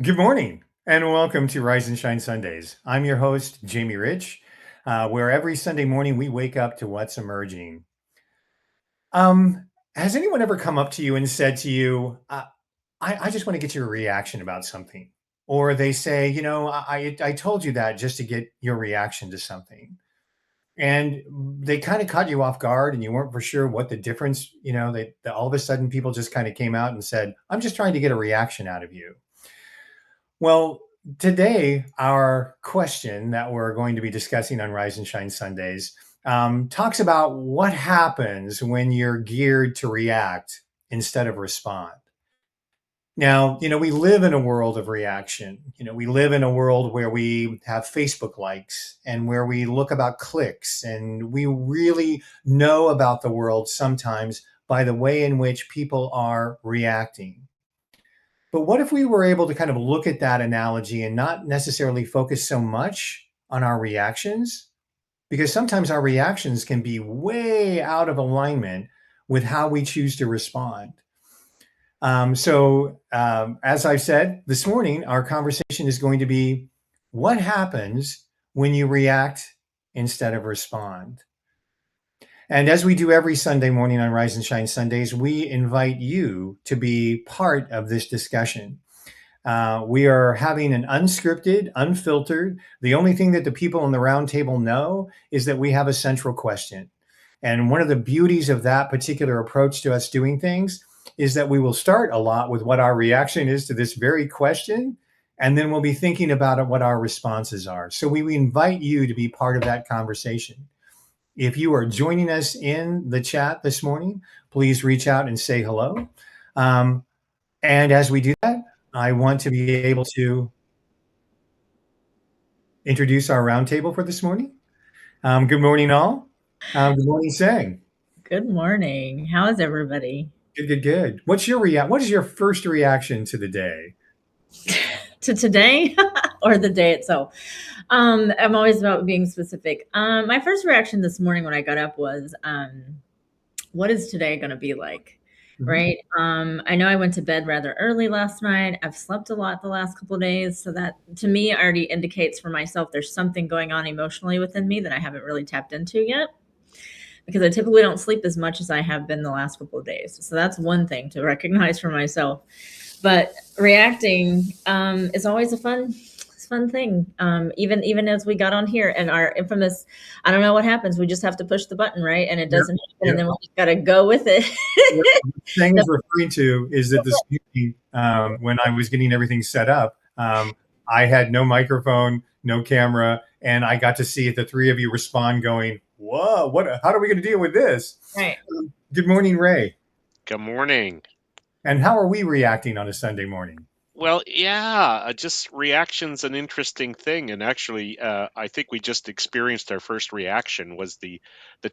Good morning and welcome to Rise and Shine Sundays. I'm your host, Jamie Rich, where every Sunday morning we wake up to what's emerging. Has anyone ever come up to you and said to you, I just want to get your reaction about something? Or they say, I told you that just to get your reaction to something. And they kind of caught you off guard and you weren't for sure what the difference, they all of a sudden people just kind of came out and said, I'm just trying to get a reaction out of you. Well, today, our question that we're going to be discussing on Rise and Shine Sundays talks about what happens when you're geared to react instead of respond. Now, we live in a world of reaction. We live in a world where we have Facebook likes and where we look about clicks, and we really know about the world sometimes by the way in which people are reacting. But what if we were able to kind of look at that analogy and not necessarily focus so much on our reactions? Because sometimes our reactions can be way out of alignment with how we choose to respond. As I've said this morning, our conversation is going to be what happens when you react instead of respond? And as we do every Sunday morning on Rise and Shine Sundays, we invite you to be part of this discussion. We are having an unscripted, unfiltered. The only thing that the people on the round table know is that we have a central question. And one of the beauties of that particular approach to us doing things is that we will start a lot with what our reaction is to this very question. And then we'll be thinking about what our responses are. So we invite you to be part of that conversation. If you are joining us in the chat this morning, please reach out and say hello. And as we do that, I want to be able to introduce our roundtable for this morning. Good morning, all. Good morning, Sang. Good morning. How is everybody? Good. What is your first reaction to the day? To today or the day itself? I'm always about being specific. My first reaction this morning when I got up was, what is today going to be like? Mhm. Right. I know I went to bed rather early last night. I've slept a lot the last couple of days. So that to me already indicates for myself there's something going on emotionally within me that I haven't really tapped into yet, because I typically don't sleep as much as I have been the last couple of days. So that's one thing to recognize for myself. But reacting is always a fun thing. Even as we got on here and our infamous, I don't know what happens. We just have to push the button, right? And it Yep, doesn't happen, and yep. then we just got to go with it. What Sang is referring to is that this morning, when I was getting everything set up, I had no microphone, no camera, and I got to see the three of you respond going, whoa, how are we going to deal with this? Right. Good morning, Ray. Good morning. And how are we reacting on a Sunday morning? Well, yeah, just reaction's an interesting thing, and actually, I think we just experienced our first reaction was the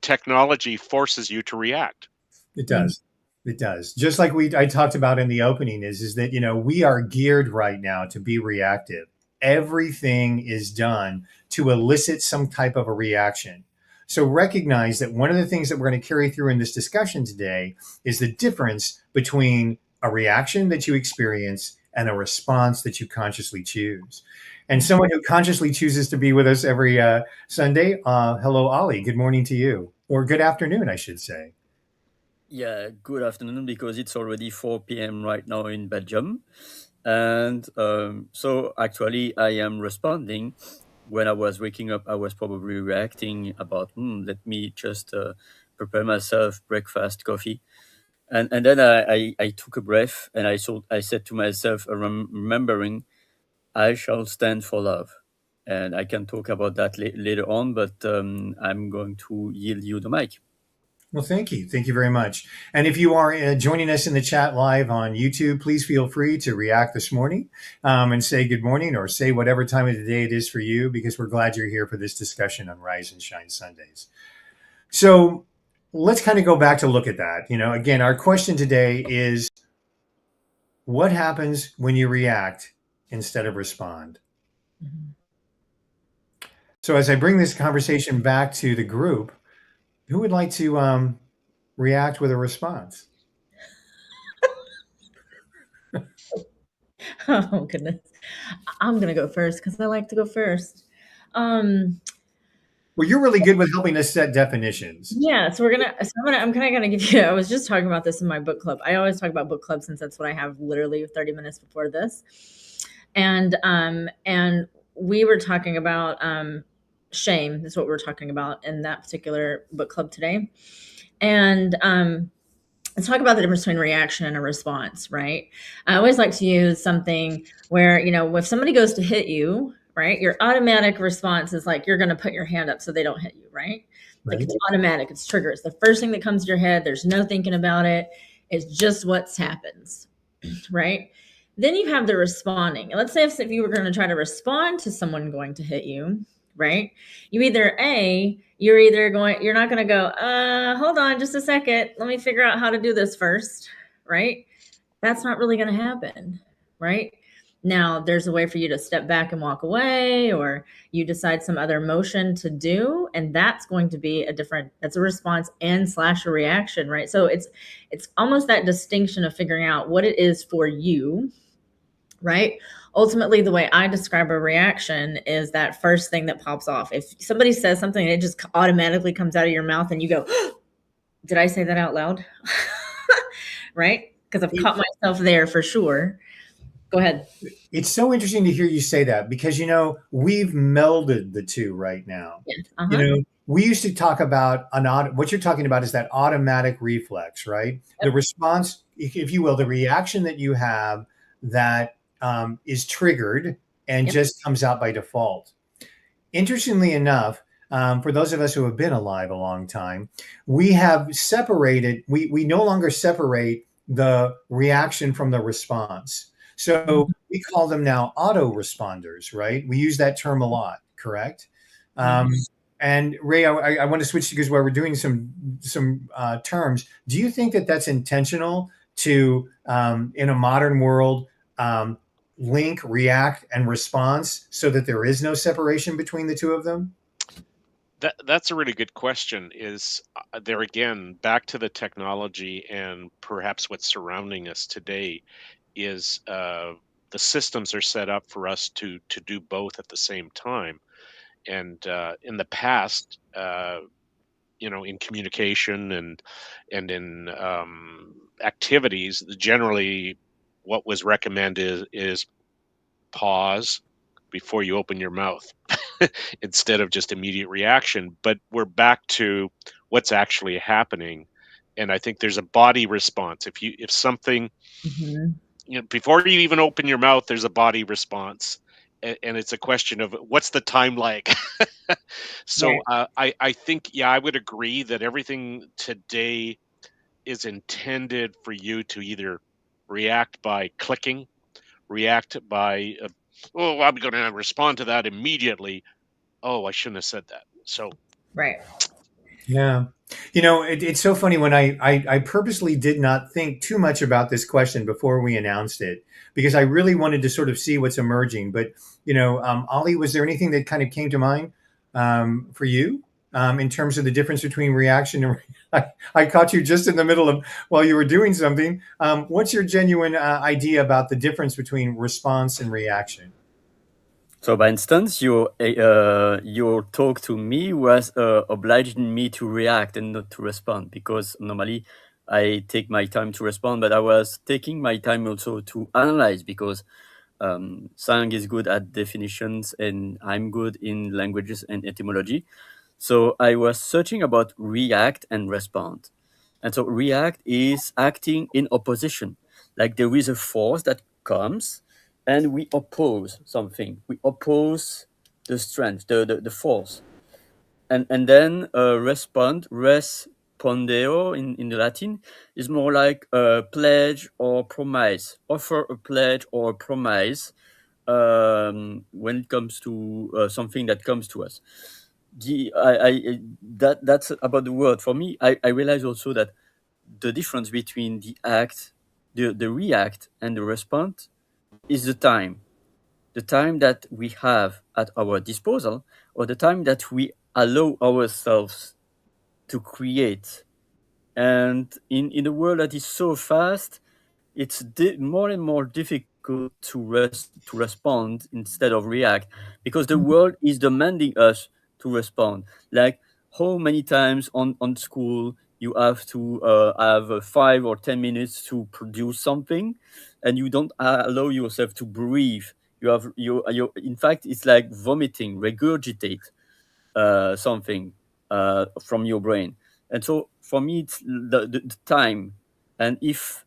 technology forces you to react. It does. It does. Just like I talked about in the opening is that, we are geared right now to be reactive. Everything is done to elicit some type of a reaction. So recognize that one of the things that we're going to carry through in this discussion today is the difference between a reaction that you experience and a response that you consciously choose. And someone who consciously chooses to be with us every Sunday, hello, Ollie. Good morning to you, or good afternoon, I should say. Yeah, good afternoon, because it's already 4 p.m. right now in Belgium. And so actually, I am responding. When I was waking up, I was probably reacting about, let me just prepare myself breakfast, coffee. And then I took a breath and I said to myself, remembering, I shall stand for love. And I can talk about that later on, but I'm going to yield you the mic. Well, thank you. Thank you very much. And if you are joining us in the chat live on YouTube, please feel free to react this morning and say good morning or say whatever time of the day it is for you, because we're glad you're here for this discussion on Rise and Shine Sundays. So let's kind of go back to look at that. Again, our question today is what happens when you react instead of respond? Mm-hmm. So as I bring this conversation back to the group, who would like to react with a response? Oh goodness. I'm gonna go first because I like to go first. Well, you're really good with helping us set definitions. Yeah, so I'm kind of gonna give you. I was just talking about this in my book club. I always talk about book club since that's what I have literally 30 minutes before this, and we were talking about shame. Is what we're talking about in that particular book club today, and let's talk about the difference between reaction and a response, right? I always like to use something where, if somebody goes to hit you, right, your automatic response is like you're going to put your hand up so they don't hit you, right? Like Right. it's automatic, it's trigger. It's the first thing that comes to your head. There's no thinking about it. It's just what happens, right? Then you have the responding. Let's say if you were going to try to respond to someone going to hit you, right? You're not going to go, hold on just a second. Let me figure out how to do this first, right? That's not really going to happen, right? Now, there's a way for you to step back and walk away, or you decide some other motion to do, and that's going to be that's a response and / a reaction, right? So it's almost that distinction of figuring out what it is for you, right? Ultimately, the way I describe a reaction is that first thing that pops off. If somebody says something and it just automatically comes out of your mouth and you go, did I say that out loud? Right? Because I've caught myself there for sure. Go ahead. It's so interesting to hear you say that because, we've melded the two right now. Yes. Uh-huh. We used to talk about what you're talking about is that automatic reflex, right? Yep. The response, if you will, the reaction that you have that is triggered and Yep. just comes out by default. Interestingly enough, for those of us who have been alive a long time, we have separated, we no longer separate the reaction from the response. So we call them now auto responders, right? We use that term a lot, correct? And Ray, I want to switch because while we're doing some terms, do you think that that's intentional to, in a modern world, link, react, and response so that there is no separation between the two of them? That's a really good question. Is there again back to the technology and perhaps what's surrounding us today is the systems are set up for us to do both at the same time. And in the past, in communication and in activities, generally what was recommended is pause before you open your mouth instead of just immediate reaction. But we're back to what's actually happening. And I think there's a body response. If something, before you even open your mouth, there's a body response. And it's a question of what's the time like. So Right. I think, yeah, I would agree that everything today is intended for you to either react by clicking, react by, oh, I'm going to respond to that immediately. Oh, I shouldn't have said that. So, Right. Yeah. It's so funny when I purposely did not think too much about this question before we announced it because I really wanted to sort of see what's emerging. But, Ollie, was there anything that kind of came to mind for you in terms of the difference between reaction and I caught you just in the middle of while you were doing something. What's your genuine idea about the difference between response and reaction? So, by instance, your talk to me was obliging me to react and not to respond, because normally I take my time to respond, but I was taking my time also to analyze, because Sang is good at definitions and I'm good in languages and etymology. So I was searching about react and respond. And so react is acting in opposition. Like there is a force that comes and we oppose something. We oppose the strength, the force. And then respondeo in the Latin is more like a pledge or promise. Offer a pledge or a promise when it comes to something that comes to us. That's about the word. For me, I realize also that the difference between the act, the react and the response is the time that we have at our disposal, or the time that we allow ourselves to create. And in a world that is so fast, it's more and more difficult difficult to respond instead of react, because the world is demanding us to respond. Like, how many times on school you have to have 5 or 10 minutes to produce something, and you don't allow yourself to breathe. You in fact, it's like vomiting, regurgitate something from your brain. And so for me, it's the time. And if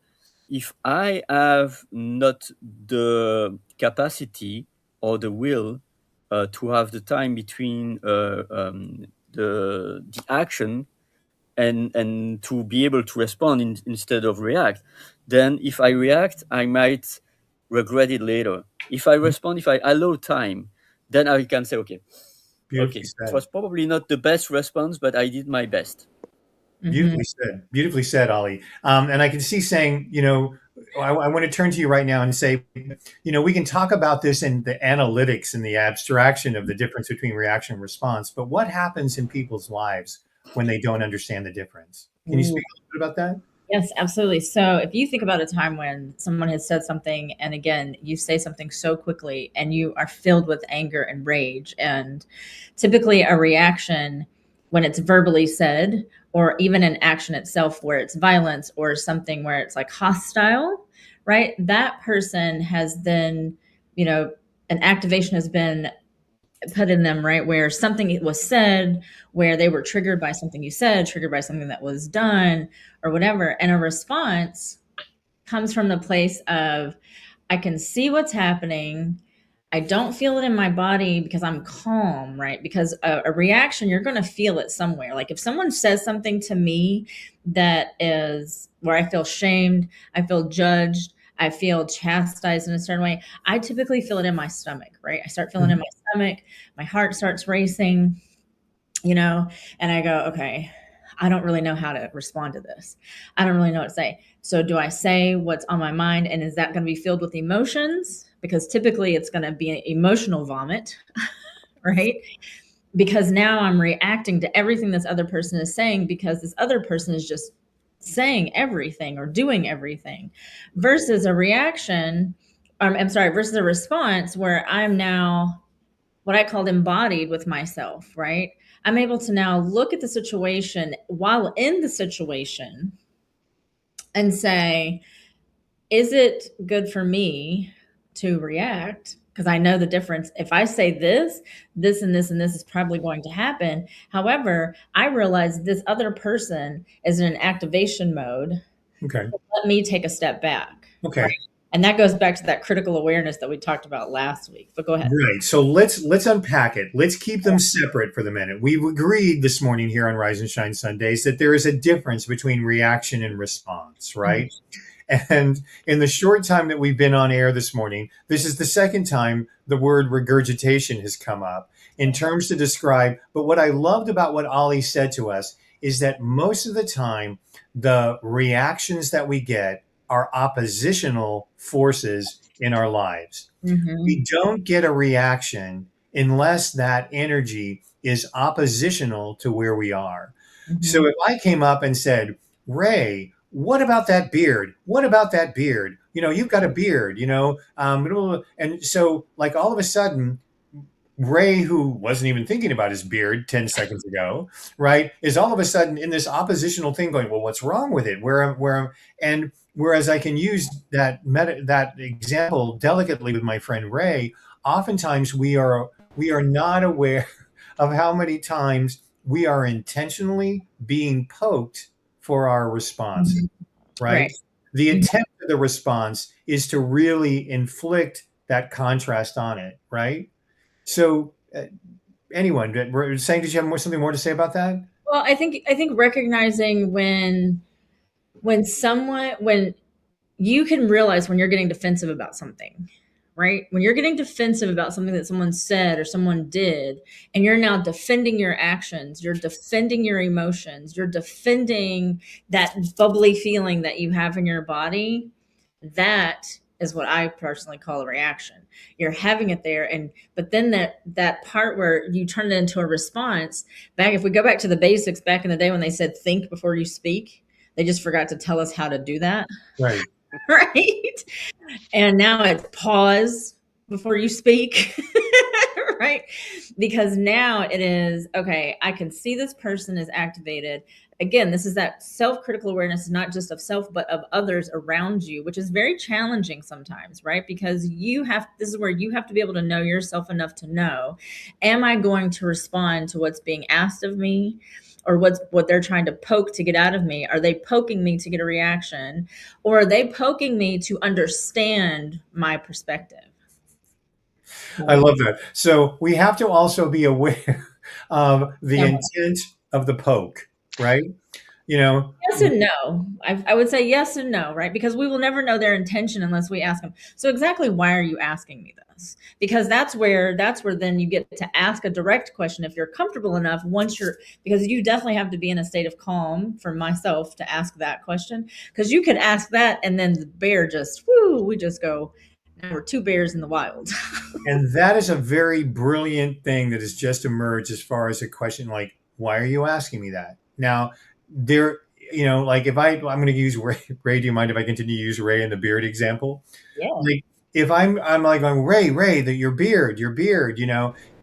I have not the capacity or the will to have the time between the action and to be able to respond instead of react, then if I react, I might regret it later. If I respond, if I allow time, then I can say, okay, Beautifully it said. was probably not the best response, but I did my best. Beautifully said. Beautifully said, Ollie. And I can see saying, I want to turn to you right now and say, we can talk about this in the analytics and the abstraction of the difference between reaction and response, but what happens in people's lives when they don't understand the difference? Can you speak a little bit about that? Yes, absolutely. So if you think about a time when someone has said something, and again, you say something so quickly and you are filled with anger and rage, and typically a reaction when it's verbally said, or even an action itself where it's violence or something where it's like hostile, right? That person has then, an activation has been put in them, right? Where something was said, where they were triggered by something you said, triggered by something that was done or whatever. And a response comes from the place of, I can see what's happening. I don't feel it in my body because I'm calm, right? Because a reaction, you're going to feel it somewhere. Like if someone says something to me that is where I feel shamed, I feel judged, I feel chastised in a certain way, I typically feel it in my stomach, right? I start feeling in my stomach, my heart starts racing, and I go, okay, I don't really know how to respond to this. I don't really know what to say. So do I say what's on my mind? And is that going to be filled with emotions? Because typically it's going to be an emotional vomit, right? Because now I'm reacting to everything this other person is saying, because this other person is just saying everything or doing everything, versus a reaction. Versus a response where I'm now what I called embodied with myself, right? I'm able to now look at the situation while in the situation and say, is it good for me to react? Because I know the difference. If I say this, this, and this, and this is probably going to happen. However, I realize this other person is in an activation mode. Okay. Let me take a step back. Okay. Right? And that goes back to that critical awareness that we talked about last week. But go ahead. Right. So let's unpack it. Let's keep them separate for the minute. We've agreed this morning here on Rise and Shine Sundays that there is a difference between reaction and response, right? And in the short time that we've been on air this morning, this is the second time the word regurgitation has come up in terms to describe. But what I loved about what Ollie said to us is that most of the time, the reactions that we get are oppositional forces in our lives. We don't get a reaction unless that energy is oppositional to where we are. So if I came up and said, Ray, what about that beard? What about that beard? You've got a beard, and so like all of a sudden, Ray, who wasn't even thinking about his beard 10 seconds ago, right, is all of a sudden in this oppositional thing going, well, what's wrong with it? And whereas I can use that example delicately with my friend Ray, oftentimes we are not aware of how many times we are intentionally being poked for our response, right? The intent of the response is to really inflict that contrast on it, right? So, anyone, saying, did you have something more to say about that? Well, I think recognizing when you can realize when you're getting defensive about something, right? When you're getting defensive about something that someone said or someone did, and you're now defending your actions, you're defending your emotions, you're defending that bubbly feeling that you have in your body, that is what I personally call a reaction. You're having it there, but then that part where you turn it into a response. If we go back to the basics, back in the day when they said think before you speak, they just forgot to tell us how to do that. Right. right? And now it's pause before you speak, right? Because now it is, okay, I can see this person is activated. Again, this is that self-critical awareness, not just of self, but of others around you, which is very challenging sometimes, right? Because this is where you have to be able to know yourself enough to know, am I going to respond to what's being asked of me? Or what they're trying to poke to get out of me? Are they poking me to get a reaction? Or are they poking me to understand my perspective? I love that. So we have to also be aware of the intent of the poke, right? You know, Yes and no. I would say yes and no, right? Because we will never know their intention unless we ask them. So exactly why are you asking me this? Because that's where then you get to ask a direct question if you're comfortable enough because you definitely have to be in a state of calm for myself to ask that question. Because you could ask that and then the bear we just go, now we're two bears in the wild. and that is a very brilliant thing that has just emerged as far as a question like, why are you asking me that? Now, there, like if I'm going to use Ray. Ray, do you mind if I continue to use Ray in the beard example? Yeah. Like if I'm like going, Ray, that your beard,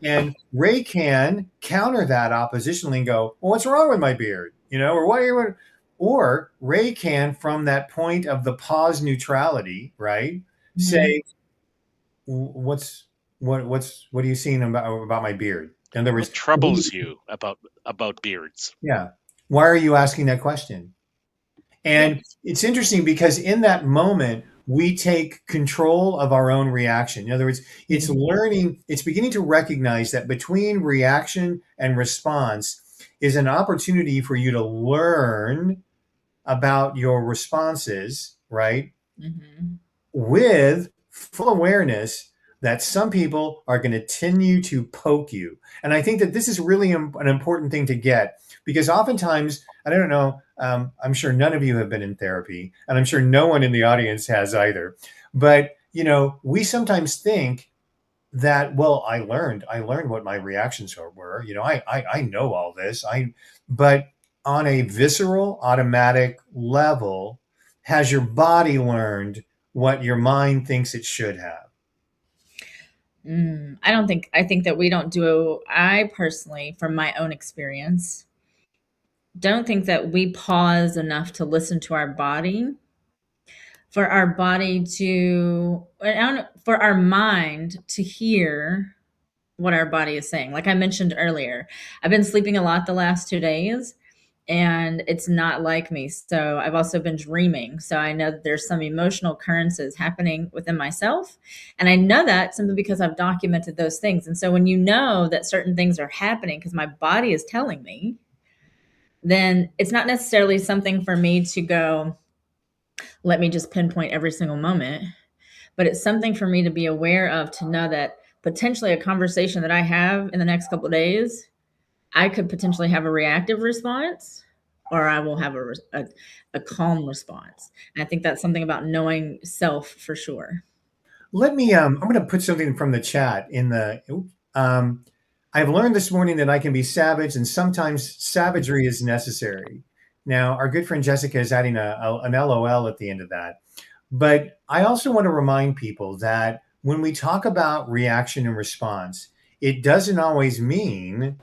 and Ray can counter that oppositionally and go, well, what's wrong with my beard? Or why are you, or Ray can, from that point of the pause neutrality, right, say, what's what are you seeing about my beard? In other words, What troubles you about beards? yeah, why are you asking that question? And it's interesting because in that moment we take control of our own reaction. In other words, it's beginning to recognize that between reaction and response is an opportunity for you to learn about your responses, right? With full awareness that some people are going to continue to poke you. And I think that this is really an important thing to get, because oftentimes, I don't know, I'm sure none of you have been in therapy, and I'm sure no one in the audience has either. But, we sometimes think that, well, I learned what my reactions were. I know all this. But on a visceral, automatic level, has your body learned what your mind thinks it should have? I think that we don't I personally, from my own experience, don't think that we pause enough to listen to our body, for our for our mind to hear what our body is saying. Like I mentioned earlier, I've been sleeping a lot the last 2 days, and it's not like me. So I've also been dreaming. So I know that there's some emotional occurrences happening within myself. And I know that simply because I've documented those things. And so when you know that certain things are happening because my body is telling me, then it's not necessarily something for me to go, let me just pinpoint every single moment. But it's something for me to be aware of, to know that potentially a conversation that I have in the next couple of days, I could potentially have a reactive response, or I will have a calm response. And I think that's something about knowing self for sure. Let me, I'm going to put something from the chat I've learned this morning that I can be savage, and sometimes savagery is necessary. Now, our good friend Jessica is adding an LOL at the end of that. But I also want to remind people that when we talk about reaction and response, it doesn't always mean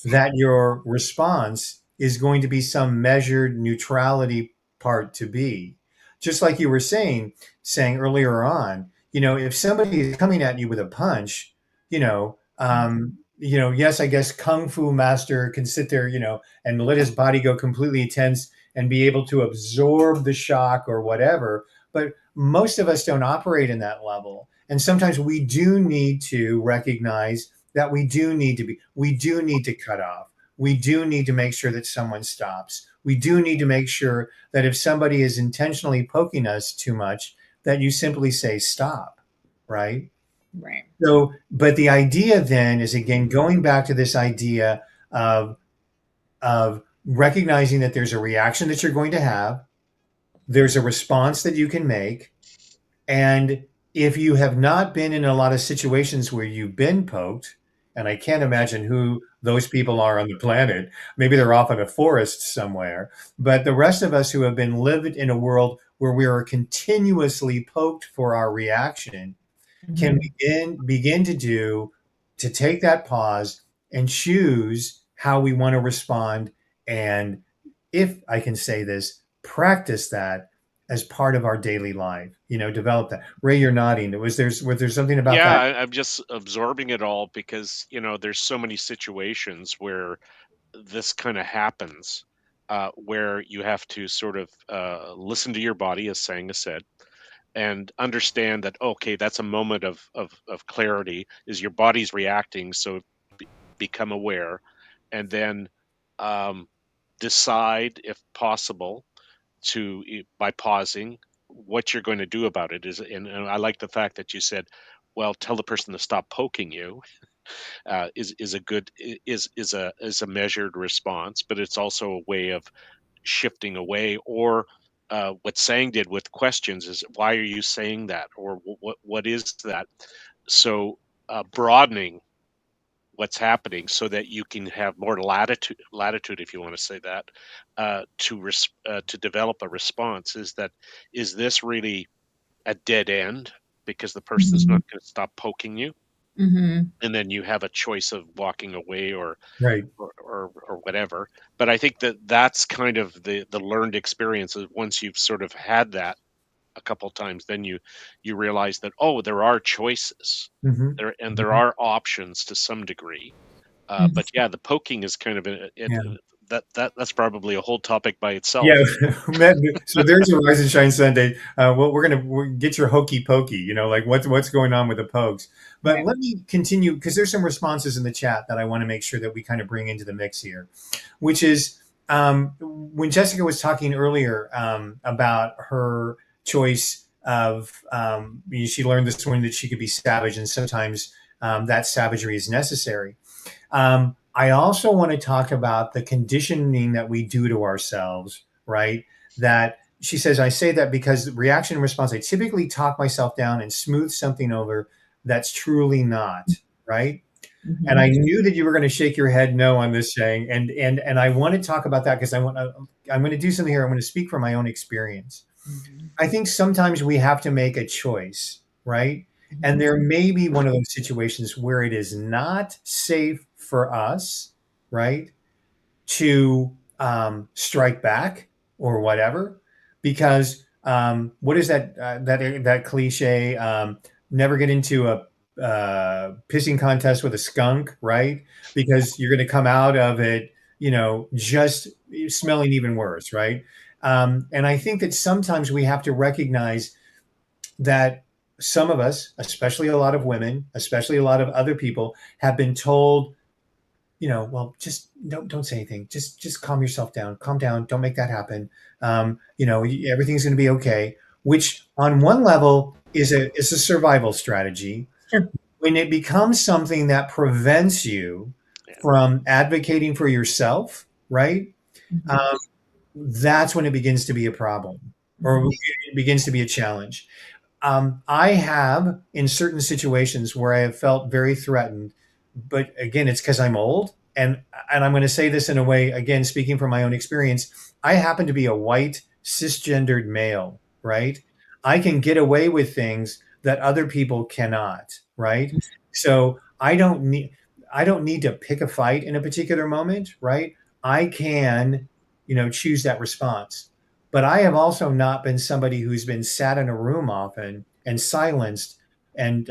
that your response is going to be some measured neutrality part to be. Just like you were saying earlier on, if somebody is coming at you with a punch, yes, I guess Kung Fu master can sit there, and let his body go completely tense and be able to absorb the shock or whatever. But most of us don't operate in that level. And sometimes we do need to recognize that we do need to cut off. We do need to make sure that someone stops. We do need to make sure that if somebody is intentionally poking us too much, that you simply say stop, right? Right. So, but the idea then is, again, going back to this idea of recognizing that there's a reaction that you're going to have, there's a response that you can make, and if you have not been in a lot of situations where you've been poked, and I can't imagine who those people are on the planet, maybe they're off in a forest somewhere, but the rest of us who have been lived in a world where we are continuously poked for our reaction, can begin to take that pause and choose how we want to respond, and, if I can say this, practice that as part of our daily life. Develop that. Ray, you're nodding. Was there something about Yeah, that? I'm just absorbing it all because, there's so many situations where this kind of happens, where you have to sort of listen to your body, as Sangha said, and understand that, okay, that's a moment of clarity, is your body's reacting, so become aware, and then um, decide, if possible, by pausing, what you're going to do about it. And I like the fact that you said, well, tell the person to stop poking you. Is a good is a measured response, but it's also a way of shifting away. Or what Sang did with questions is, why are you saying that, or what is that? So broadening what's happening so that you can have more latitude, if you want to say that, to develop a response. Is this really a dead end because the person's not going to stop poking you, and then you have a choice of walking away, or Right. or whatever. But I think that's kind of the learned experience. Is once you've sort of had that a couple times, then you realize that, oh, there are choices Mhm. there, and there are options to some degree. But yeah, the poking is kind of Yeah. that's probably a whole topic by itself. Yeah. So there's a Rise and Shine Sunday. Well, we're get your hokey pokey, like what's going on with the pokes. But Right. let me continue, because there's some responses in the chat that I want to make sure that we kind of bring into the mix here, which is, when Jessica was talking earlier, about her choice of, she learned this morning that she could be savage, and sometimes that savagery is necessary. I also want to talk about the conditioning that we do to ourselves, right? That she says, I say that because reaction and response, I typically talk myself down and smooth something over that's truly not, right? And I knew that you were going to shake your head no on this, saying, and I want to talk about that, because I'm going to do something here. I'm going to speak from my own experience. I think sometimes we have to make a choice, right? And there may be one of those situations where it is not safe for us, right, to strike back or whatever, because what is that cliche? Never get into a pissing contest with a skunk, right? Because you're going to come out of it, just smelling even worse, right? And I think that sometimes we have to recognize that some of us, especially a lot of women, especially a lot of other people, have been told, well, just don't say anything. Just calm yourself down. Calm down. Don't make that happen. Everything's going to be okay. Which, on one level, is a survival strategy. Sure. When it becomes something that prevents you from advocating for yourself, right? That's when it begins to be a problem, or it begins to be a challenge. I have, in certain situations where I have felt very threatened, but again, it's because I'm old, and I'm going to say this in a way, again, speaking from my own experience. I happen to be a white cisgendered male, right? I can get away with things that other people cannot, right? So I don't need to pick a fight in a particular moment, right? I can, choose that response. But I have also not been somebody who's been sat in a room often and silenced and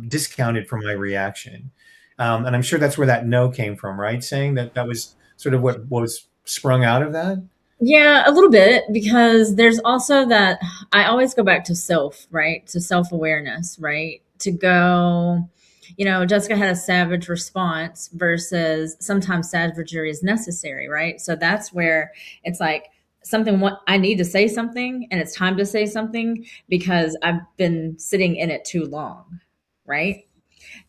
discounted for my reaction. And I'm sure that's where that no came from, right? Saying that was sort of what was sprung out of that. Yeah, a little bit, because there's also that I always go back to self, right? To self-awareness, right? To go, Jessica had a savage response versus sometimes savagery is necessary, right? So that's where it's like something, what I need to say something, and it's time to say something because I've been sitting in it too long, right?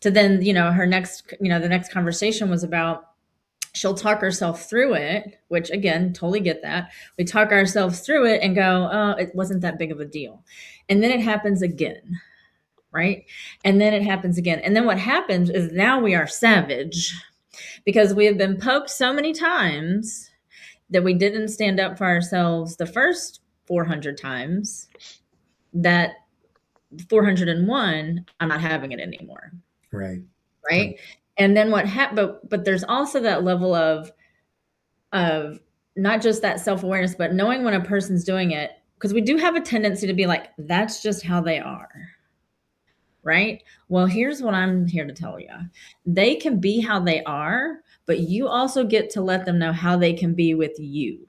To then, her next, the next conversation was about, she'll talk herself through it, which again, totally get that. We talk ourselves through it and go, oh, it wasn't that big of a deal. And then it happens again, right? And then it happens again. And then what happens is now we are savage because we have been poked so many times that we didn't stand up for ourselves the first 400 times, that 401, I'm not having it anymore. Right. Right. And then but there's also that level of not just that self-awareness, but knowing when a person's doing it, because we do have a tendency to be like, that's just how they are. Right. Well, here's what I'm here to tell you. They can be how they are, but you also get to let them know how they can be with you.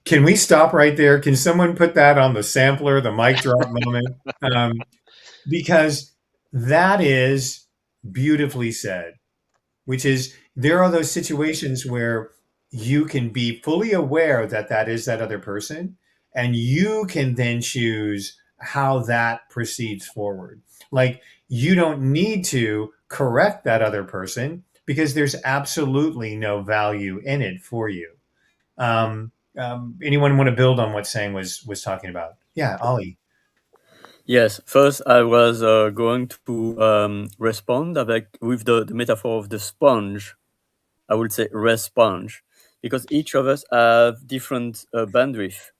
Can we stop right there? Can someone put that on the sampler, the mic drop moment? Because that is beautifully said, which is there are those situations where you can be fully aware that that is that other person, and you can then choose how that proceeds forward. Like, you don't need to correct that other person because there's absolutely no value in it for you. Anyone want to build on what Sang was talking about? Yeah, Ollie. Yes, first I was going to respond with the metaphor of the sponge. I would say sponge, because each of us have different bandwidth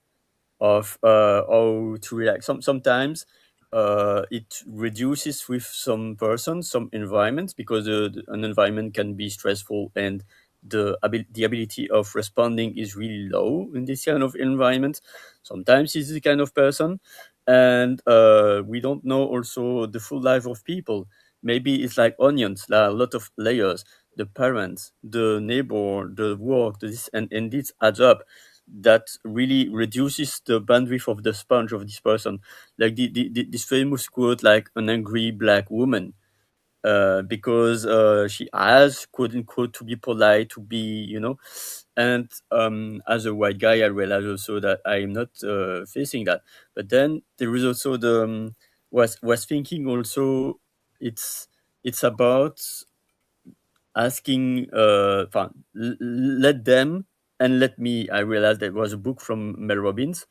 of how to react. Sometimes it reduces with some persons, some environments, because an environment can be stressful and the ability of responding is really low in this kind of environment. Sometimes he's the kind of person, and we don't know also the full life of people. Maybe it's like onions, there are a lot of layers. The parents, the neighbor, the work, this, and this adds up. That really reduces the bandwidth of the sponge of this person. Like this famous quote, like an angry black woman, because she has, quote unquote, to be polite, to be, and as a white guy, I realize also that I'm not facing that. But then there is also the was thinking also, it's about asking, let them and let me. I realized that was a book from Mel Robbins.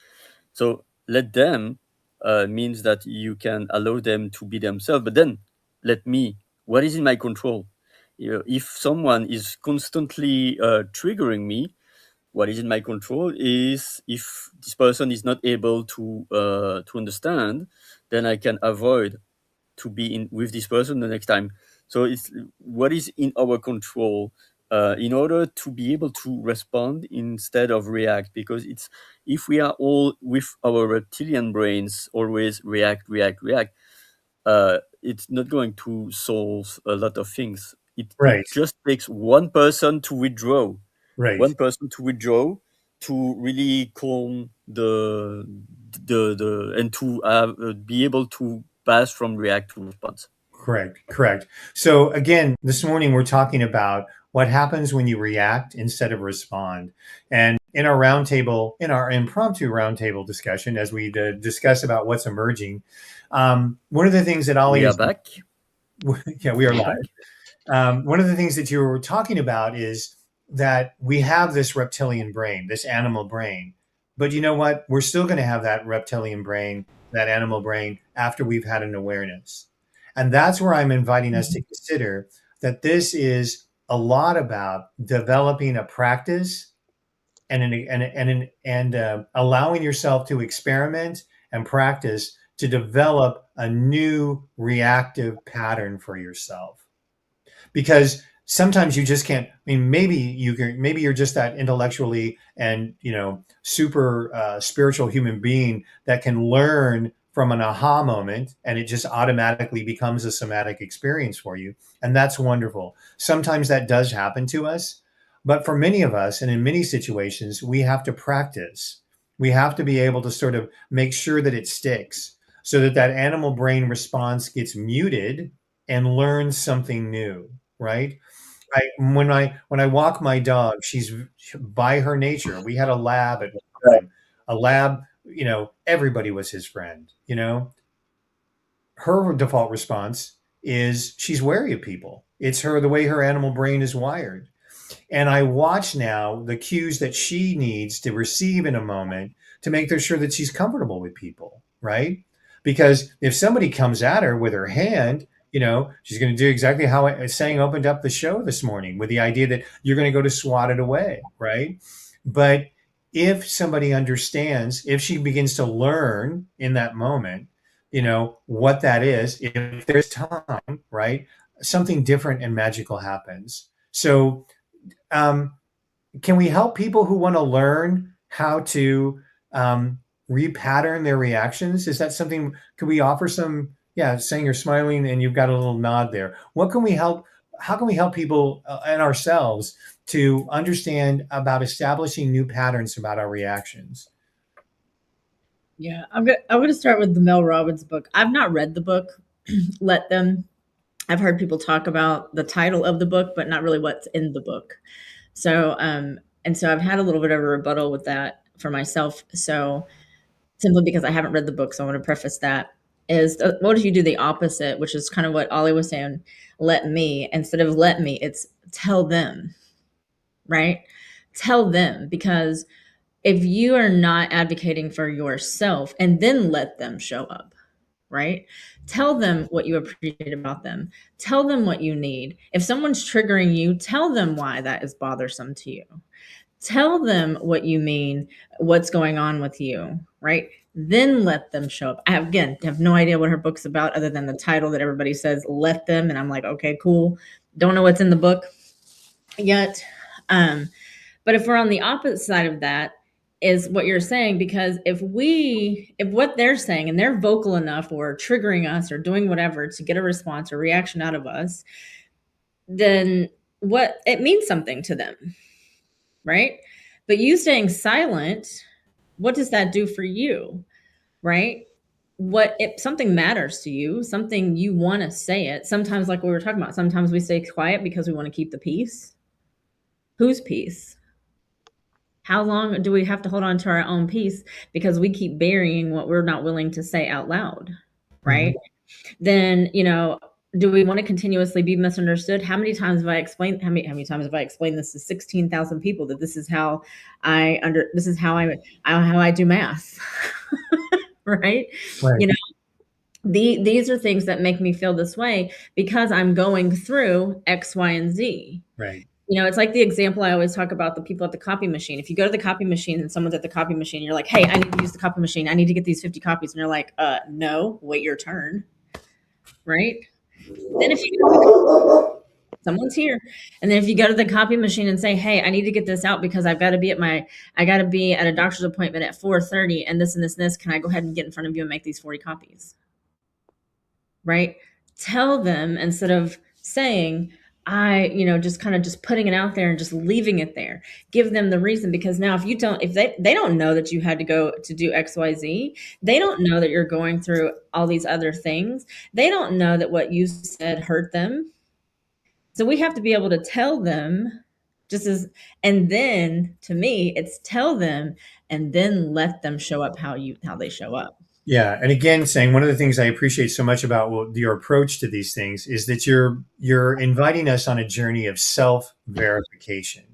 So let them means that you can allow them to be themselves, but then let me. What is in my control? If someone is constantly triggering me, what is in my control is if this person is not able to understand, then I can avoid to be in with this person the next time. So it's what is in our control in order to be able to respond instead of react. Because it's if we are all with our reptilian brains always react, it's not going to solve a lot of things. It Right. just takes one person to withdraw, Right. to really calm the and to be able to pass from react to response. Correct. So again, this morning we're talking about what happens when you react instead of respond. And in our roundtable, in our impromptu roundtable discussion, as we discuss about what's emerging, one of the things that Ollie We are back. Yeah, we are live. One of the things that you were talking about is that we have this reptilian brain, this animal brain. But you know what? We're still going to have that reptilian brain, that animal brain, after we've had an awareness. And that's where I'm inviting us to consider that this is a lot about developing a practice and allowing yourself to experiment and practice to develop a new reactive pattern for yourself. Because sometimes you just can't. I mean, maybe you're just that intellectually and super spiritual human being that can learn from an aha moment, and it just automatically becomes a somatic experience for you, and that's wonderful. Sometimes that does happen to us, but for many of us, and in many situations, we have to practice. We have to be able to sort of make sure that it sticks, so that that animal brain response gets muted and learns something new. Right? When I walk my dog, she's by her nature. We had a lab at one time. A lab, everybody was his friend. Her default response is she's wary of people. It's the way her animal brain is wired. And I watch now the cues that she needs to receive in a moment to make sure that she's comfortable with people, right? Because if somebody comes at her with her hand, she's going to do exactly how Sang opened up the show this morning, with the idea that you're going to go to swat it away, right? But if somebody understands, if she begins to learn in that moment, what that is, if there's time, right, something different and magical happens. So, can we help people who want to learn how to repattern their reactions? Is that something? Could we offer some? Yeah, saying you're smiling and you've got a little nod there. What can we help? How can we help people and ourselves to understand about establishing new patterns about our reactions? Yeah, I'm gonna start with the Mel Robbins book. I've not read the book. Let Them. I've heard people talk about the title of the book, but not really what's in the book. So, and so I've had a little bit of a rebuttal with that for myself. So, simply because I haven't read the book, so I want to preface that. Is what if you do the opposite, which is kind of what Ollie was saying? Let me, instead of let me, it's tell them, right? Tell them, because if you are not advocating for yourself and then let them show up, right? Tell them what you appreciate about them. Tell them what you need. If someone's triggering you, tell them why that is bothersome to you. Tell them what you mean, what's going on with you, right? Then let them show up. Again, have no idea what her book's about other than the title that everybody says, Let Them. And I'm like, okay, cool. Don't know what's in the book yet. But if we're on the opposite side of that, is what you're saying, because if what they're saying and they're vocal enough or triggering us or doing whatever to get a response or reaction out of us, then what it means something to them, right? But you staying silent, what does that do for you, right? What if something matters to you, something you want to say it. Sometimes, like we were talking about, sometimes we stay quiet because we want to keep the peace. Whose peace? How long do we have to hold on to our own peace because we keep burying what we're not willing to say out loud, right? Then, do we want to continuously be misunderstood? How many times have I explained this to 16,000 people that this is how I do math, right? Right. These are things that make me feel this way because I'm going through X, Y, and Z. Right. It's like the example I always talk about, the people at the copy machine. If you go to the copy machine and someone's at the copy machine, you're like, hey, I need to use the copy machine. I need to get these 50 copies. And they're like, no, wait your turn. Right? Then if someone's here. And then if you go to the copy machine and say, hey, I need to get this out because I got to be at a doctor's appointment at 4:30 and this and this and this. Can I go ahead and get in front of you and make these 40 copies? Right? Tell them, instead of saying, just putting it out there and just leaving it there. Give them the reason, because now if they don't know that you had to go to do XYZ, they don't know that you're going through all these other things. They don't know that what you said hurt them. So we have to be able to tell them and then to me, it's tell them and then let them show up how they show up. Yeah, and again, saying one of the things I appreciate so much about your approach to these things is that you're inviting us on a journey of self-verification,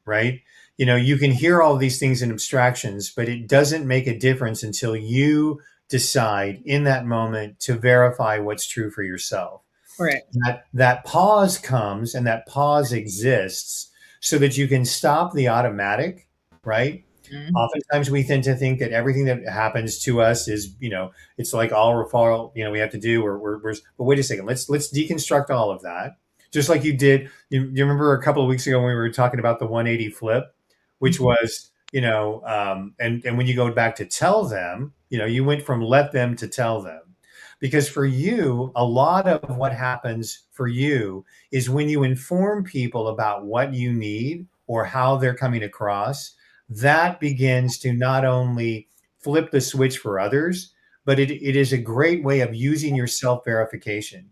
right? You can hear all these things in abstractions, but it doesn't make a difference until you decide in that moment to verify what's true for yourself. Correct. That pause comes, and that pause exists so that you can stop the automatic, right? Oftentimes we tend to think that everything that happens to us is, it's like all referral, we have to do, but wait a second, let's deconstruct all of that. Just like you did, you remember a couple of weeks ago when we were talking about the 180 flip, which was, and when you go back to tell them, you went from let them to tell them. Because for you, a lot of what happens for you is when you inform people about what you need or how they're coming across, that begins to not only flip the switch for others, but it is a great way of using your self-verification.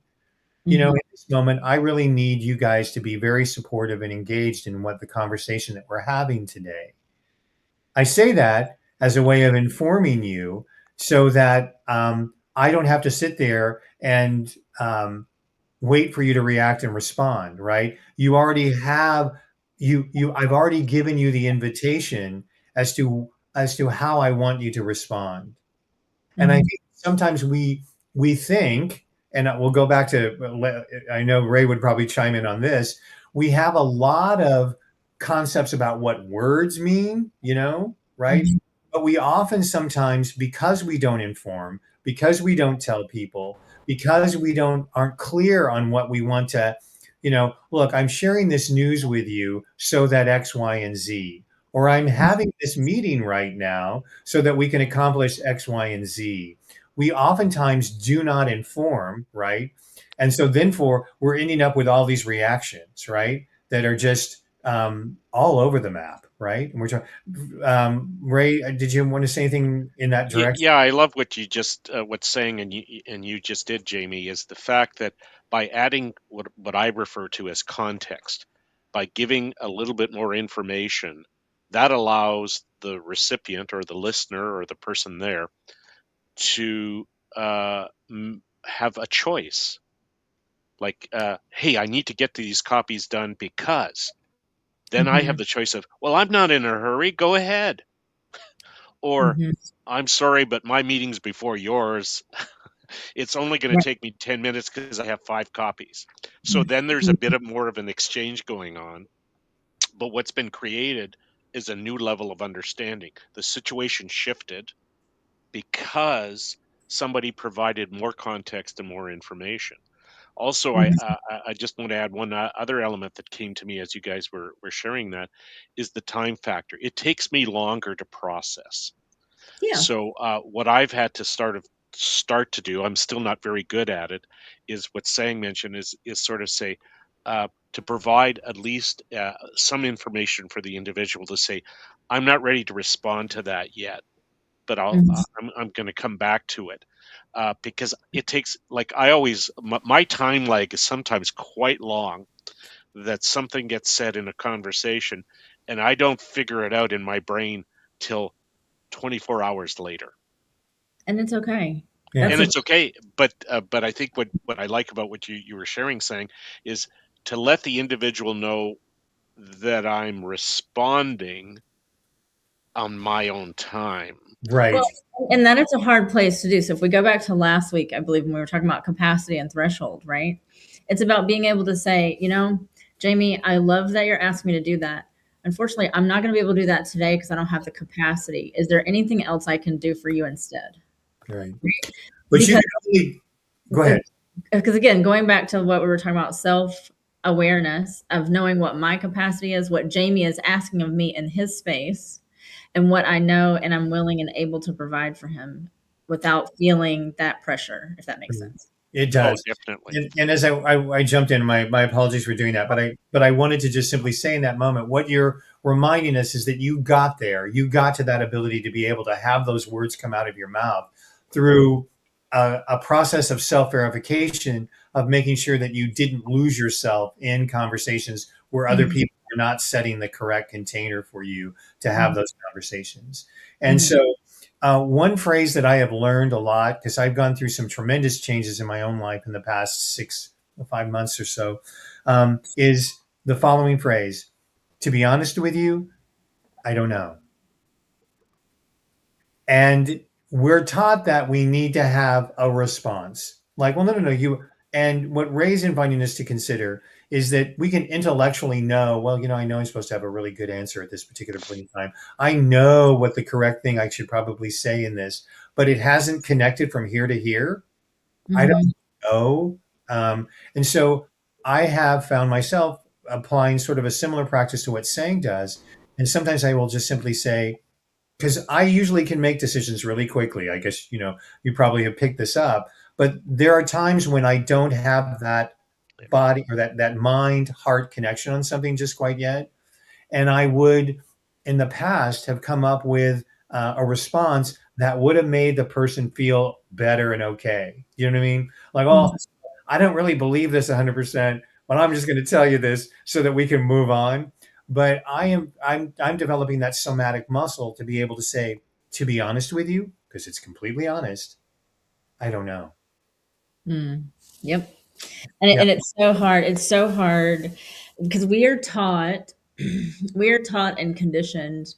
In this moment, I really need you guys to be very supportive and engaged in what the conversation that we're having today. I say that as a way of informing you so that I don't have to sit there and wait for you to react and respond, right? You already have I've already given you the invitation as to how I want you to respond. And I think sometimes we think, and we'll go back to, I know Ray would probably chime in on this, we have a lot of concepts about what words mean, right? Mhm. But we often sometimes, because we don't inform, because we don't tell people, because we aren't clear on what we want to, look, I'm sharing this news with you so that X, Y, and Z, or I'm having this meeting right now so that we can accomplish X, Y, and Z. We oftentimes do not inform, right? And so then we're ending up with all these reactions, right? That are just all over the map, right? And we're talking, Ray, did you want to say anything in that direction? Yeah, I love what you just what's saying, and you just did, Jamie, is the fact that by adding what I refer to as context, by giving a little bit more information, that allows the recipient or the listener or the person there to have a choice. Like, hey, I need to get these copies done because then I have Mhm. the choice of, well, I'm not in a hurry, go ahead. Or Mhm. I'm sorry, but my meeting's before yours. It's only going to Right. take me 10 minutes because I have 5 copies. So then there's a bit of more of an exchange going on. But what's been created is a new level of understanding. The situation shifted because somebody provided more context and more information. Also, Mhm. I just want to add one other element that came to me as you guys were sharing that is the time factor. It takes me longer to process. Yeah. So what I've had to start to do, I'm still not very good at it, is what Sang mentioned is sort of say to provide at least some information for the individual to say, I'm not ready to respond to that yet, but Mhm. I'm going to come back to it because it takes, like I always my time lag is sometimes quite long, that something gets said in a conversation and I don't figure it out in my brain till 24 hours later. And it's okay. Yeah. That's And a it's okay, but I think what I like about what you were sharing, saying, is to let the individual know that I'm responding on my own time. well, Right. and that is a hard place to do. So if we go back to last week, I believe when we were talking about capacity and threshold, right? It's about being able to say, Jamie, I love that you're asking me to do that. Unfortunately, I'm not going to be able to do that today because I don't have the capacity. Is there anything else I can do for you instead? Right. But you Because can only go ahead. because again, going back to what we were talking about, self awareness of knowing what my capacity is, what Jamie is asking of me in his space, and what I know and I'm willing and able to provide for him without feeling that pressure, if that makes sense. It Oh, does. definitely. And as I jumped in, my apologies for doing that, but I wanted to just simply say in that moment, what you're reminding us is that you got there. You got to that ability to be able to have those words come out of your mouth through a process of self-verification, of making sure that you didn't lose yourself in conversations where other Mhm. people are not setting the correct container for you to have Mhm. those conversations. And Mhm. so one phrase that I have learned a lot, because I've gone through some tremendous changes in my own life in the past 5 months or so, is the following phrase: to be honest with you, I don't know. And we're taught that we need to have a response. Like, well, no, you. And what Ray's inviting us to consider is that we can intellectually know, well, I know I'm supposed to have a really good answer at this particular point in time. I know what the correct thing I should probably say in this, but it hasn't connected from here to here. I don't Mhm. know. And so I have found myself applying sort of a similar practice to what Sang does. And sometimes I will just simply say, because I usually can make decisions really quickly. I guess, you probably have picked this up, but there are times when I don't have that body or that mind heart connection on something just quite yet. And I would, in the past, have come up with a response that would have made the person feel better and okay. You know what I mean? Like, oh, Mhm. I don't really believe this 100%, but I'm just going to tell you this so that we can move on. But I'm developing that somatic muscle to be able to say, to be honest with you, because it's completely honest, I don't know. Mm. Yep. And, Yeah. and it's so hard. It's so hard because we are taught, we are taught and conditioned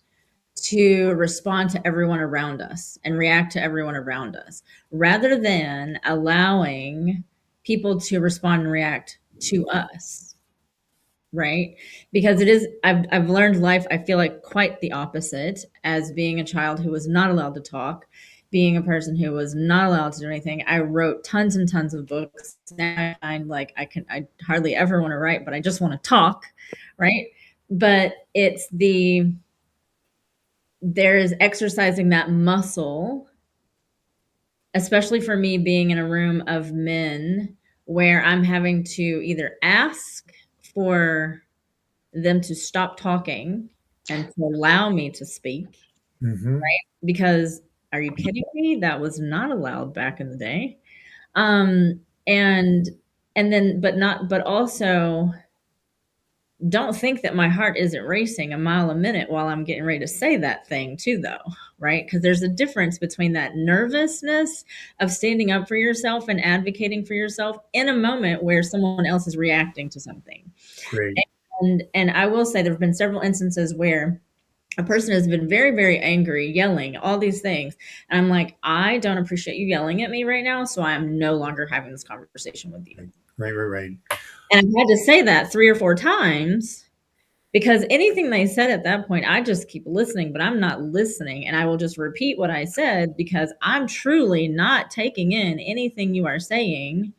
to respond to everyone around us and react to everyone around us rather than allowing people to respond and react to us. right? Because it is, I've learned life, I feel like, quite the opposite, as being a child who was not allowed to talk, being a person who was not allowed to do anything. I wrote tons and tons of books. Now I find like I hardly ever want to write, but I just want to talk, right? But there's exercising that muscle, especially for me being in a room of men where I'm having to either ask for them to stop talking and to allow me to speak, Mm-hmm. right? Because are you kidding me? That was not allowed back in the day. Um, and then, but also don't think that my heart isn't racing a mile a minute while I'm getting ready to say that thing too, though, right? Because there's a difference between that nervousness of standing up for yourself and advocating for yourself in a moment where someone else is reacting to something. Great. And I will say there have been several instances where a person has been very, very angry, yelling, all these things. And I'm like, I don't appreciate you yelling at me right now, so I'm no longer having this conversation with you. Right. And I've had to say that 3 or 4 times, because anything they said at that point, I just keep listening, but I'm not listening. And I will just repeat what I said because I'm truly not taking in anything you are saying,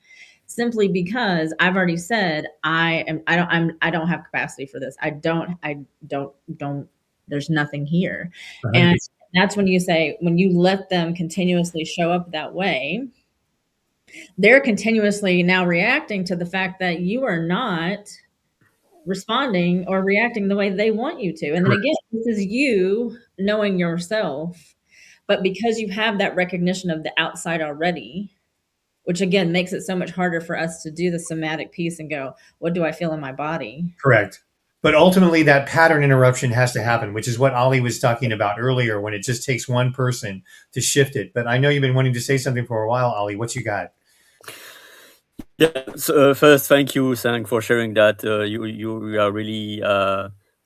simply because I've already said I don't have capacity for this. I don't, there's nothing here. And that's when you say, when you let them continuously show up that way, they're continuously now reacting to the fact that you are not responding or reacting the way they want you to. And then again, this is you knowing yourself, but because you have that recognition of the outside already, which again makes it so much harder for us to do the somatic piece and go, what do I feel in my body? Correct. But ultimately, that pattern interruption has to happen, which is what Ali was talking about earlier, when it just takes one person to shift it. But I know you've been wanting to say something for a while, Ali. What you got? Yeah. So, first, thank you, Sang, for sharing that. You are really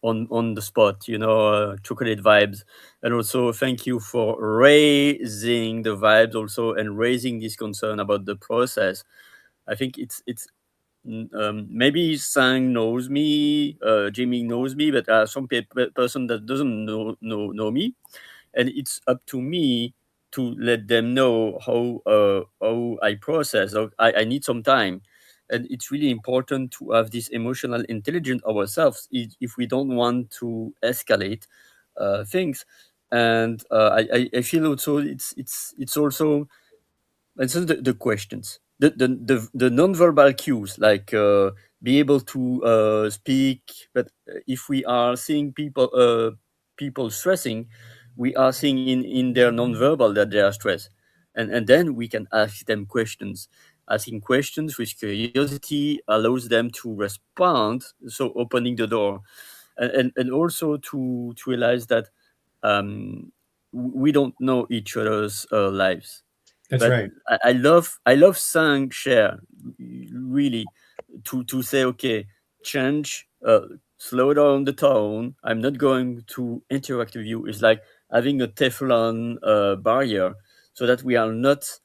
on the spot. Chocolate vibes, and also thank you for raising the vibes also and raising this concern about the process. I think it's maybe Sang knows me, Jimmy knows me, but some person that doesn't know me, and it's up to me to let them know how I process. I need some time, and it's really important to have this emotional intelligence ourselves if we don't want to escalate things. And I feel also it's also the questions, the non-verbal cues, like be able to speak. But if we are seeing people stressing, we are seeing in their non-verbal that they are stressed, and then we can ask them questions. Asking questions with curiosity allows them to respond, so opening the door, and also to realize that we don't know each other's lives. That's But right. I love Sang share, really, to say, okay, change, slow down the tone. I'm not going to interact with you. It's like having a Teflon barrier, so that we are not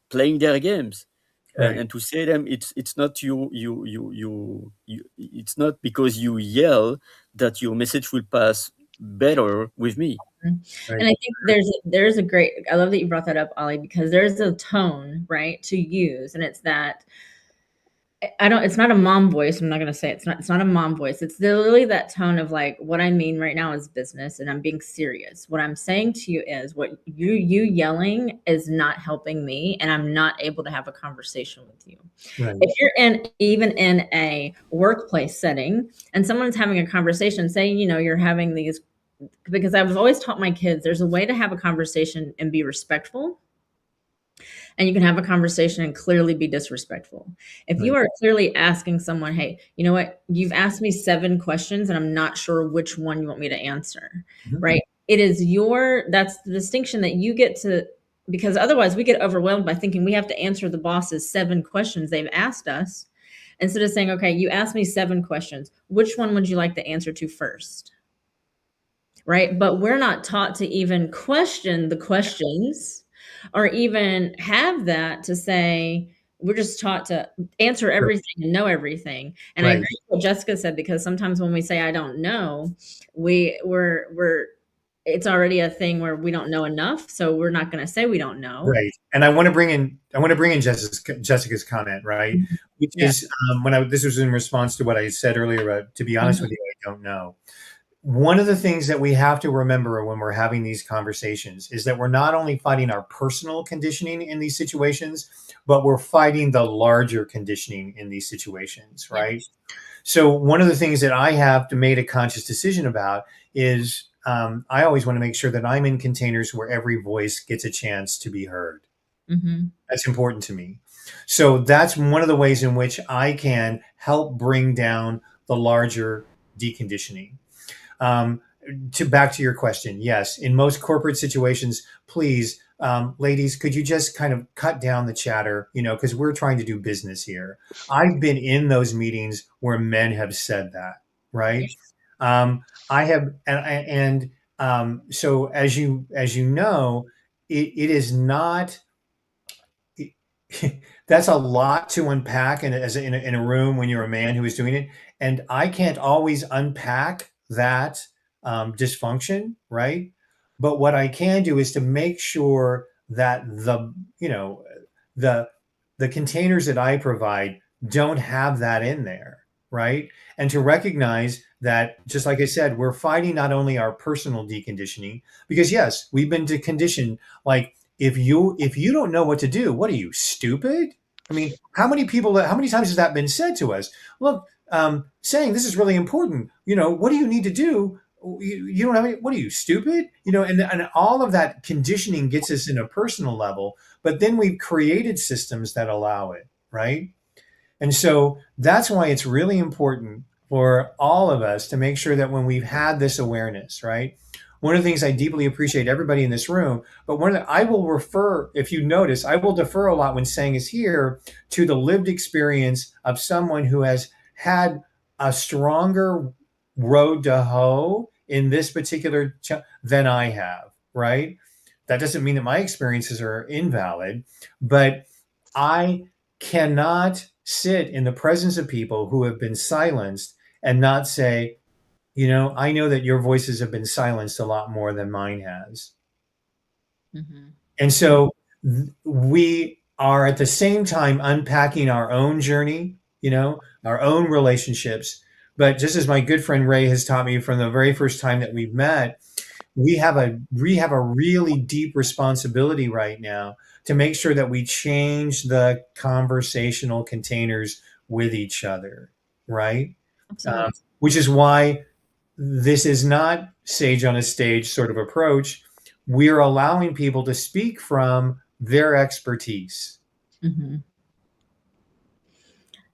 playing their games. Right. And to say them, it's not it's not because you yell that your message will pass better with me. Right. And I think there's a great, I love that you brought that up, Ollie, because there's a tone, right, to use. And it's that, it's not a mom voice. I'm not going to say it's not a mom voice. It's literally that tone of like, what I mean right now is business and I'm being serious. What I'm saying to you is what you yelling is not helping me, and I'm not able to have a conversation with you. Right. If you're even in a workplace setting and someone's having a conversation, saying, you're having these, because I've always taught my kids, there's a way to have a conversation and be respectful. And you can have a conversation and clearly be disrespectful. If you are clearly asking someone, hey, you know what, you've asked me 7 questions and I'm not sure which one you want me to answer, right? It is that's the distinction that you get to, because otherwise we get overwhelmed by thinking we have to answer the boss's 7 questions they've asked us, instead of saying, okay, you asked me 7 questions. Which one would you like the answer to first? Right? But we're not taught to even question the questions, or even have that to say, we're just taught to answer everything and know everything. And I Right. agree with what Jessica said, because sometimes when we say I don't know, we're it's already a thing where we don't know enough, so we're not going to say we don't know. Right. And I want to bring in Jessica's comment, right? Which Yeah. is this was in response to what I said earlier. To be honest with you, I don't know. One of the things that we have to remember when we're having these conversations is that we're not only fighting our personal conditioning in these situations, but we're fighting the larger conditioning in these situations, right? So one of the things that I have to make a conscious decision about is I always want to make sure that I'm in containers where every voice gets a chance to be heard. That's important to me. So that's one of the ways in which I can help bring down the larger deconditioning. Back to your question, yes, in most corporate situations, please, ladies, could you just kind of cut down the chatter, because we're trying to do business here. I've been in those meetings where men have said that, right? I have, so as you know, it is not. That's a lot to unpack in a room when you're a man who is doing it, and I can't always unpack that dysfunction, right? But what I can do is to make sure that the containers that I provide don't have that in there, right? And to recognize that, just like I said, we're fighting not only our personal deconditioning, because yes, we've been deconditioned. Like, if you don't know what to do, what are you, stupid? I mean, how many times has that been said to us? Look, saying this is really important. What do you need to do? You don't have any. What are you, stupid? And all of that conditioning gets us in a personal level. But then we've created systems that allow it, right? And so that's why it's really important for all of us to make sure that when we've had this awareness, right? One of the things I deeply appreciate everybody in this room, but I will refer, if you notice, I will defer a lot when saying is here to the lived experience of someone who has had a stronger road to hoe in this particular than I have, right? That doesn't mean that my experiences are invalid, but I cannot sit in the presence of people who have been silenced and not say, I know that your voices have been silenced a lot more than mine has. And so we are at the same time unpacking our own journey, our own relationships. But just as my good friend Ray has taught me from the very first time that we've met, we have a really deep responsibility right now to make sure that we change the conversational containers with each other, right? Which is why this is not sage on a stage sort of approach. We're allowing people to speak from their expertise.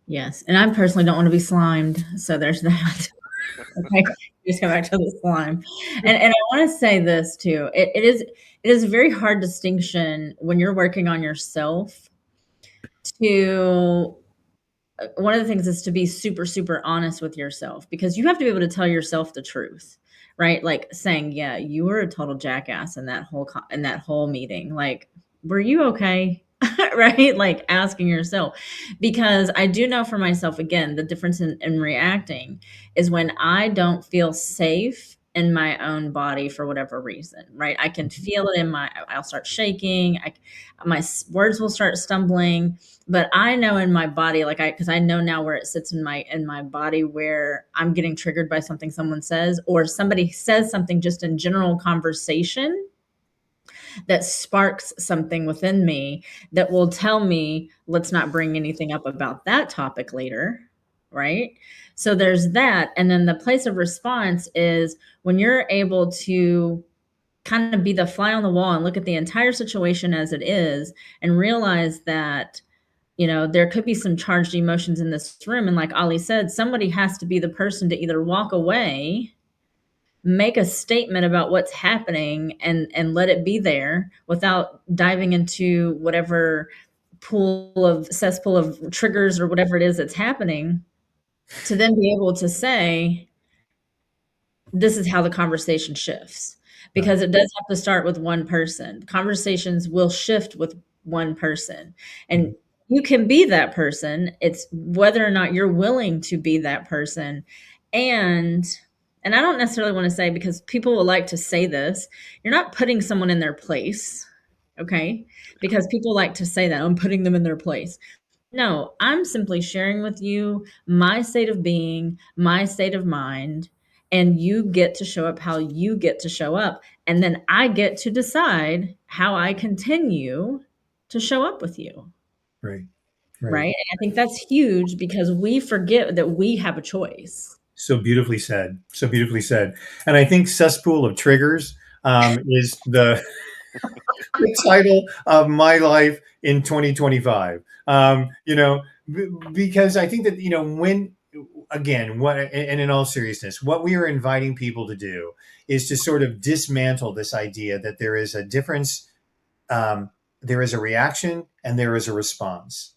Yes, and I personally don't want to be slimed, so there's that. Okay, just go back to the slime, and I want to say this too. It is a very hard distinction when you're working on yourself. One of the things is to be super, super honest with yourself, because you have to be able to tell yourself the truth, right? Like saying, yeah, you were a total jackass in that whole meeting. Like, were you okay? Right? Like asking yourself, because I do know for myself, again, the difference in reacting is when I don't feel safe in my own body for whatever reason, right? I can feel it I'll start shaking. My words will start stumbling. But I know in my body, because I know now where it sits in my body, where I'm getting triggered by something someone says, or somebody says something just in general conversation that sparks something within me that will tell me, let's not bring anything up about that topic later, right? So there's that. And then the place of response is when you're able to kind of be the fly on the wall and look at the entire situation as it is and realize that there could be some charged emotions in this room. And like Ali said, somebody has to be the person to either walk away, make a statement about what's happening, and let it be there without diving into whatever cesspool of triggers or whatever it is that's happening, to then be able to say, this is how the conversation shifts. Because it does have to start with one person. Conversations will shift with one person. And You can be that person. It's whether or not you're willing to be that person. And I don't necessarily want to say, because people will like to say this, you're not putting someone in their place, okay? Because people like to say that, I'm putting them in their place. No, I'm simply sharing with you my state of being, my state of mind, and you get to show up how you get to show up. And then I get to decide how I continue to show up with you. Right. Right. And I think that's huge, because we forget that we have a choice. So beautifully said. So beautifully said. And I think cesspool of triggers is the title of my life in 2025. Because I think that, when, again, and in all seriousness, what we are inviting people to do is to sort of dismantle this idea that there is a difference. There is a reaction and there is a response.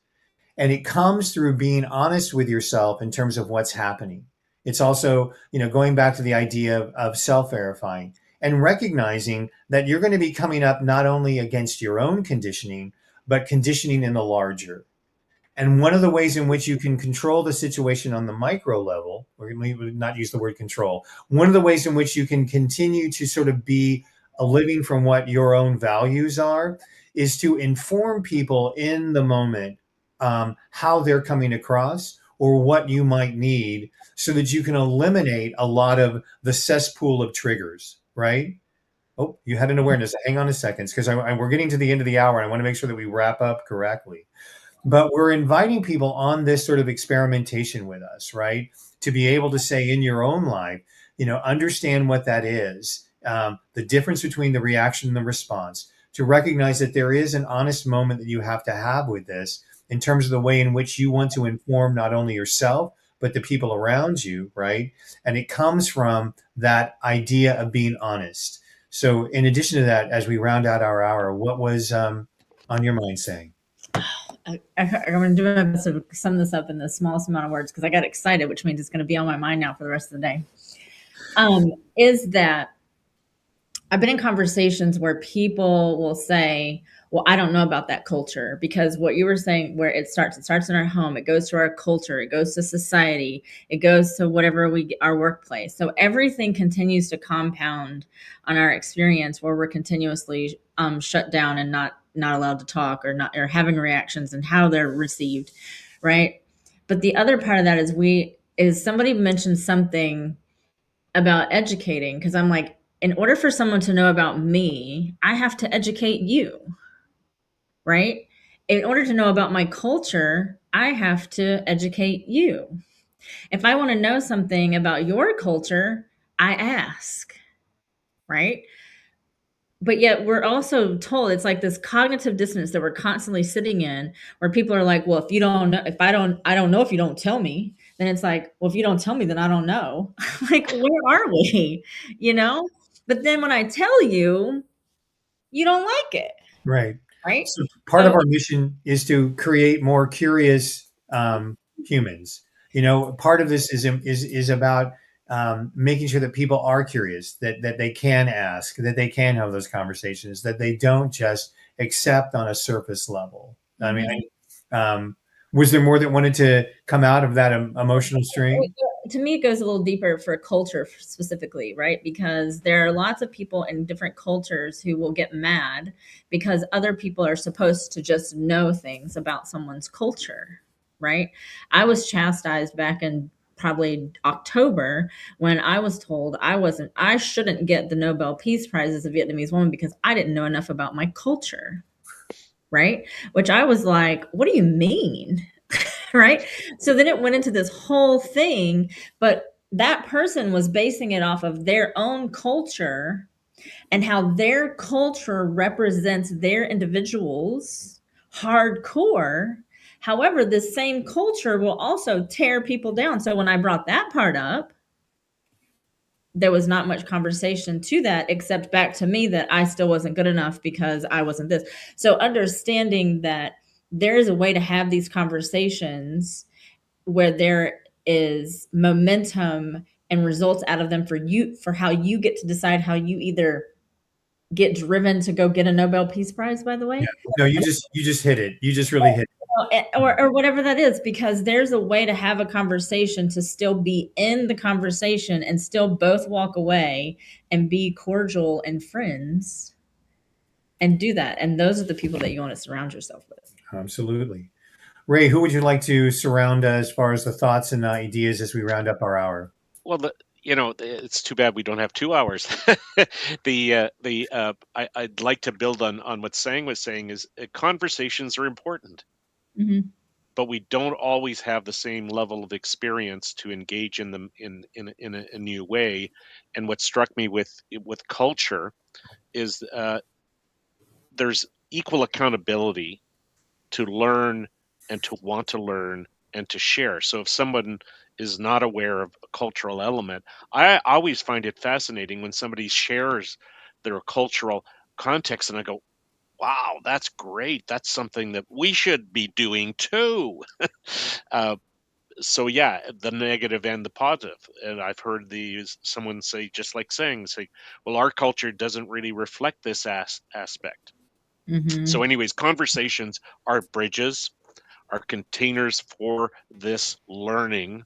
And it comes through being honest with yourself in terms of what's happening. It's also, going back to the idea of self-verifying and recognizing that you're going to be coming up not only against your own conditioning, but conditioning in the larger. And one of the ways in which you can control the situation on the micro level, or we would not use the word control, one of the ways in which you can continue to sort of be a living from what your own values are, is to inform people in the moment how they're coming across or what you might need, so that you can eliminate a lot of the cesspool of triggers, right? Oh, you had an awareness. Hang on a second, because we're getting to the end of the hour and I want to make sure that we wrap up correctly. But we're inviting people on this sort of experimentation with us, right? To be able to say in your own life, understand what that is, the difference between the reaction and the response, to recognize that there is an honest moment that you have to have with this in terms of the way in which you want to inform not only yourself, but the people around you, right? And it comes from that idea of being honest. So in addition to that, as we round out our hour, what was on your mind saying? I'm going to do my best to sum this up in the smallest amount of words, because I got excited, which means it's going to be on my mind now for the rest of the day. Is that I've been in conversations where people will say, well, I don't know about that culture, because what you were saying, where it starts in our home, it goes to our culture, it goes to society, it goes to whatever our workplace. So everything continues to compound on our experience, where we're continuously shut down and not allowed to talk, or having reactions and how they're received. Right. But the other part of that is somebody mentioned something about educating, because I'm like, in order for someone to know about me, I have to educate you, right? In order to know about my culture, I have to educate you. If I want to know something about your culture, I ask, right? But yet we're also told, it's like this cognitive dissonance that we're constantly sitting in, where people are like, well, I don't know if you don't tell me. Then it's like, well, if you don't tell me, then I don't know. Like, where are we? But then when I tell you, you don't like it. Right. Right. So part of our mission is to create more curious humans. Part of this is about making sure that people are curious, that they can ask, that they can have those conversations, that they don't just accept on a surface level. Mm-hmm. I mean, was there more that wanted to come out of that emotional stream? To me, it goes a little deeper for culture specifically, right? Because there are lots of people in different cultures who will get mad because other people are supposed to just know things about someone's culture, right? I was chastised back in probably October when I was told I shouldn't get the Nobel Peace Prize as a Vietnamese woman because I didn't know enough about my culture, right? Which I was like, what do you mean? Right? So then it went into this whole thing, but that person was basing it off of their own culture and how their culture represents their individuals hardcore. However, this same culture will also tear people down. So when I brought that part up, there was not much conversation to that, except back to me that I still wasn't good enough because I wasn't this. So understanding that there is a way to have these conversations where there is momentum and results out of them for how you get to decide how you either get driven to go get a Nobel Peace Prize, by the way. Yeah. No, you just hit it. You just really hit it. or whatever that is, because there's a way to have a conversation to still be in the conversation and still both walk away and be cordial and friends and do that. And those are the people that you want to surround yourself with. Absolutely. Ray, who would you like to surround as far as the thoughts and ideas as we round up our hour? Well, it's too bad we don't have 2 hours. I'd like to build on what Sang was saying is conversations are important, Mhm. but we don't always have the same level of experience to engage in them in a new way. And what struck me with culture is there's equal accountability to learn and to want to learn and to share. So if someone is not aware of a cultural element, I always find it fascinating when somebody shares their cultural context and I go, wow, that's great. That's something that we should be doing too. uh, so yeah, the negative and the positive. And I've heard someone say, just like saying, well, our culture doesn't really reflect this aspect. Mhm. So anyways, conversations are bridges, are containers for this learning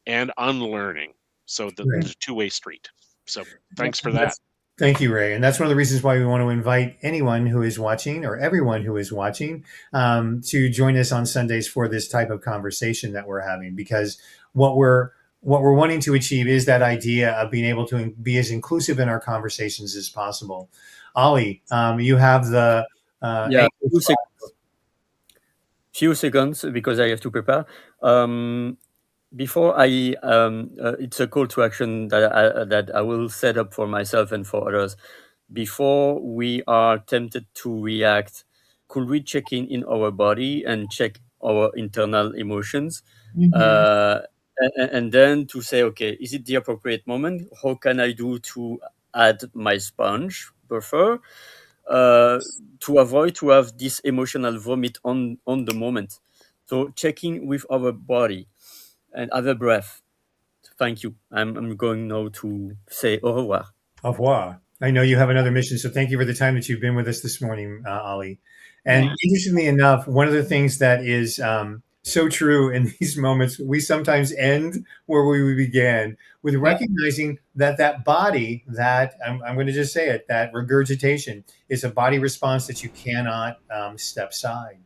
and unlearning. So Right. the two-way street. So thanks for that. Thank you, Ray. And that's one of the reasons why we want to invite anyone who is watching or everyone who is watching to join us on Sundays for this type of conversation that we're having, because what we're wanting to achieve is that idea of being able to be as inclusive in our conversations as possible. Ollie, you have the Yeah, few seconds because I have to prepare. Before it's a call to action that I will set up for myself and for others. Before we are tempted to react, could we check in our body and check our internal emotions? Mhm. And then to say, okay, is it the appropriate moment? How can I do to add my sponge buffer to avoid to have this emotional vomit on the moment? So checking with our body and have a breath. Thank you. I'm going now to say au revoir. Au revoir. I know you have another mission, so thank you for the time that you've been with us this morning, Ollie. And Yeah. interestingly enough, one of the things that is so true in these moments, we sometimes end where we began with recognizing that that body, that I'm going to just say it, that regurgitation is a body response that you cannot step aside.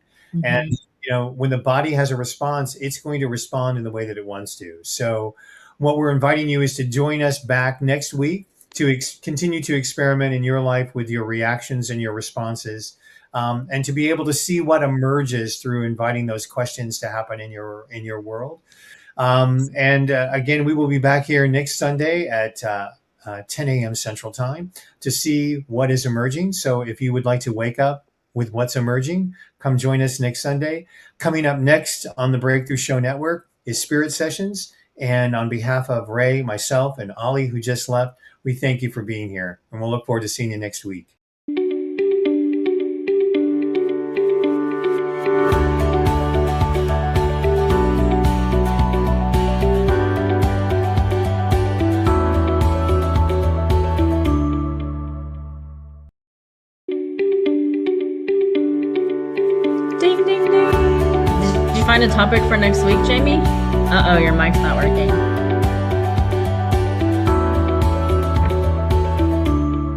And Mhm. when the body has a response, it's going to respond in the way that it wants to. So what we're inviting you is to join us back next week to continue to experiment in your life with your reactions and your responses, and to be able to see what emerges through inviting those questions to happen in your world. And again, we will be back here next Sunday at 10 a.m. Central Time to see what is emerging. So if you would like to wake up with what's emerging, come join us next Sunday. Coming up next on the Breakthrough Show Network is Spirit Sessions. And on behalf of Ray, myself, and Ollie, who just left, we thank you for being here. And we'll look forward to seeing you next week. Ding, ding, ding. Did you find a topic for next week, Jamie? Uh-oh, your mic's not working.